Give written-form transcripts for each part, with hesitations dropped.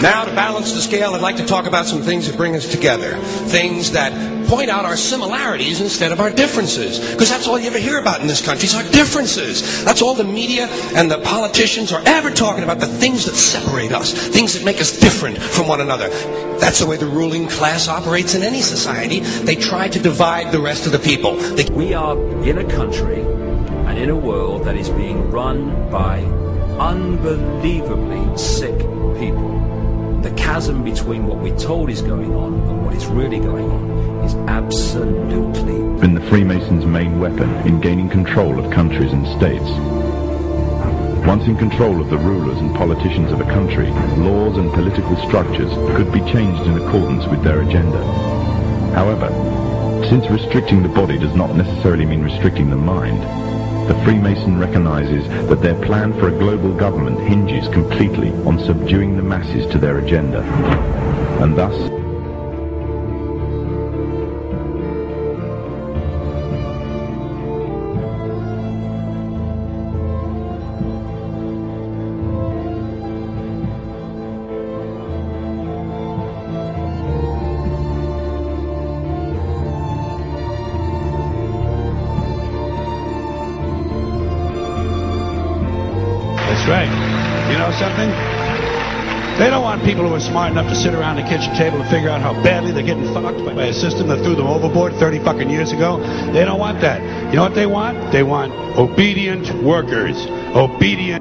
Now, to balance the scale, I'd like to talk about some things that bring us together. Things that point out our similarities instead of our differences. Because that's all you ever hear about in this country is our differences. That's all the media and the politicians are ever talking about, the things that separate us, things that make us different from one another. That's the way the ruling class operates in any society. They try to divide the rest of the people. We are in a country and in a world that is being run by unbelievably sick people. The chasm between what we're told is going on and what is really going on is absolutely... been the Freemasons' main weapon in gaining control of countries and states. Once in control of the rulers and politicians of a country, laws and political structures could be changed in accordance with their agenda. However, since restricting the body does not necessarily mean restricting the mind, the Freemason recognizes that their plan for a global government hinges completely on subduing the masses to their agenda, and thus That's right. You know something? They don't want people who are smart enough to sit around the kitchen table and figure out how badly they're getting fucked by a system that threw them overboard 30 fucking years ago. They don't want that. You know what they want? They want obedient workers. Obedient.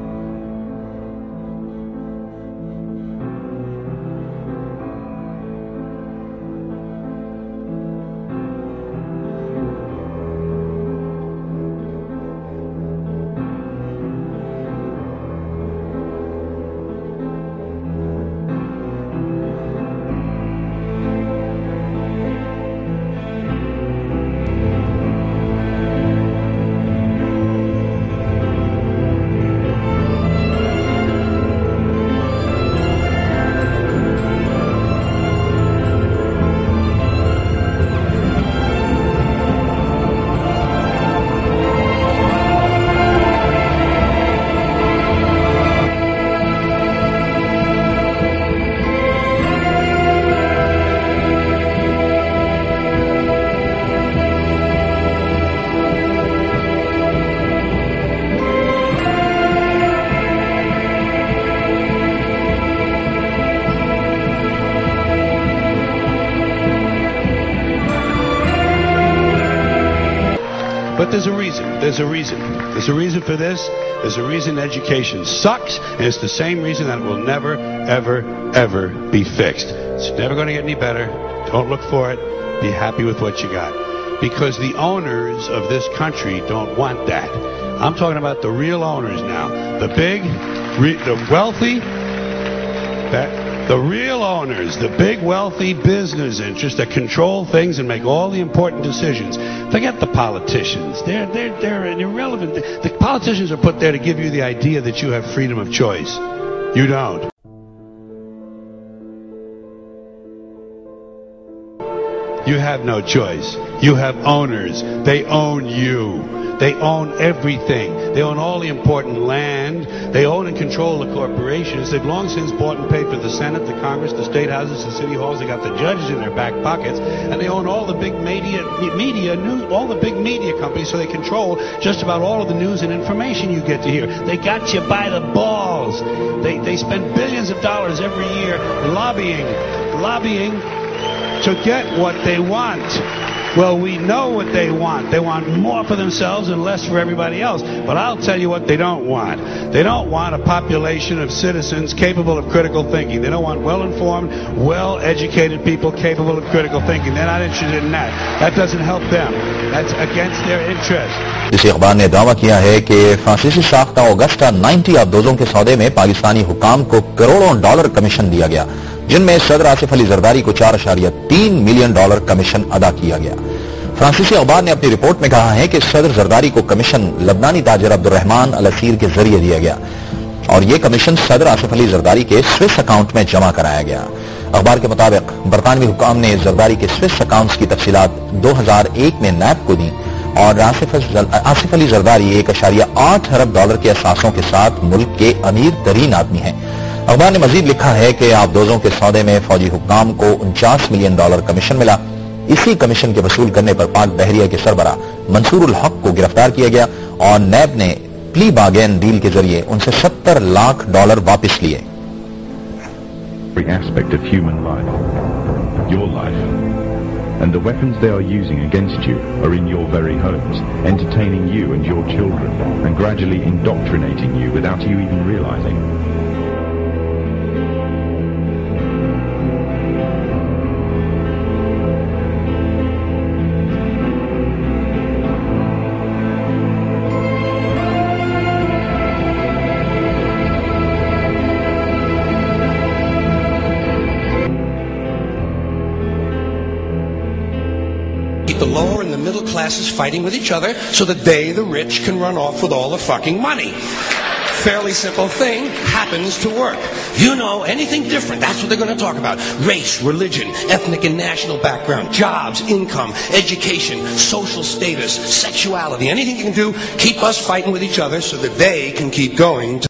But there's a reason. There's a reason. There's a reason for this. There's a reason education sucks, and it's the same reason that it will never, ever, ever be fixed. It's never going to get any better. Don't look for it. Be happy with what you got. Because the owners of this country don't want that. I'm talking about the real owners now. The big, the wealthy, the real owners, the big wealthy business interests that control things and make all the important decisions. Forget the politicians. They're irrelevant. The politicians are put there to give you the idea that you have freedom of choice. You don't. You have no choice. You have owners. They own you. They own everything. They own all the important land. They own and control the corporations. They've long since bought and paid for the Senate, the Congress, the state houses, the city halls. They got the judges in their back pockets, and they own all the big all the big media companies. So they control just about all of the news and information you get to hear. They got you by the balls. They spend billions of dollars every year lobbying to get what they want. Well, we know what they want. They want more for themselves and less for everybody else. But I'll tell you what they don't want. They don't want a population of citizens capable of critical thinking. They don't want well-informed, well-educated people capable of critical thinking. They're not interested in that. That doesn't help them. That's against their interest. इस अखबार ने दावा किया है कि फ्रांसीसी साख्ता Augusta 90 अफदोजों के सौदे में पाकिस्तानी हुकाम को करोड़ों डॉलर कमीशन दिया गया, जिनमें सदर आसिफ अली जरदारी को $4.3 मिलियन कमीशन अदा किया गया। फ्रांसीसी अखबार ने अपनी रिपोर्ट में कहा है कि सदर जरदारी को कमीशन लबनानी ताजर अब्दुर्रहमान अल असीर के जरिए दिया गया और यह कमीशन सदर आसिफ अली जरदारी के स्विस अकाउंट में जमा कराया गया। अखबार के मुताबिक बरतानवी हुकाम ने जरदारी के स्विस अकाउंट्स की तफसीलात 2001 में नैब को दी और आसिफ अली जरदारी $1.8 अरब के असासों के साथ मुल्क के अमीर तरीन आदमी हैं। अखबार ने मजीद लिखा है कि आबदोजों के सौदे में फौजी हुक्काम को $49 मिलियन कमीशन मिला। इसी कमीशन के वसूल करने पर पाक बहरिया के सरबरा मंसूर उल हक को गिरफ्तार किया गया और नैब ने प्ली बार्गेन डील के जरिए उनसे $70 लाख वापस लिए। Every aspect of human life, your life, and the weapons they are using against you are in your very homes, entertaining you and your children, and gradually indoctrinating you without you even realizing. The lower and the middle classes fighting with each other so that they, the rich, can run off with all the fucking money. Fairly simple thing, happens to work. You know, anything different, that's what they're going to talk about. Race, religion, ethnic and national background, jobs, income, education, social status, sexuality, anything you can do, keep us fighting with each other so that they can keep going.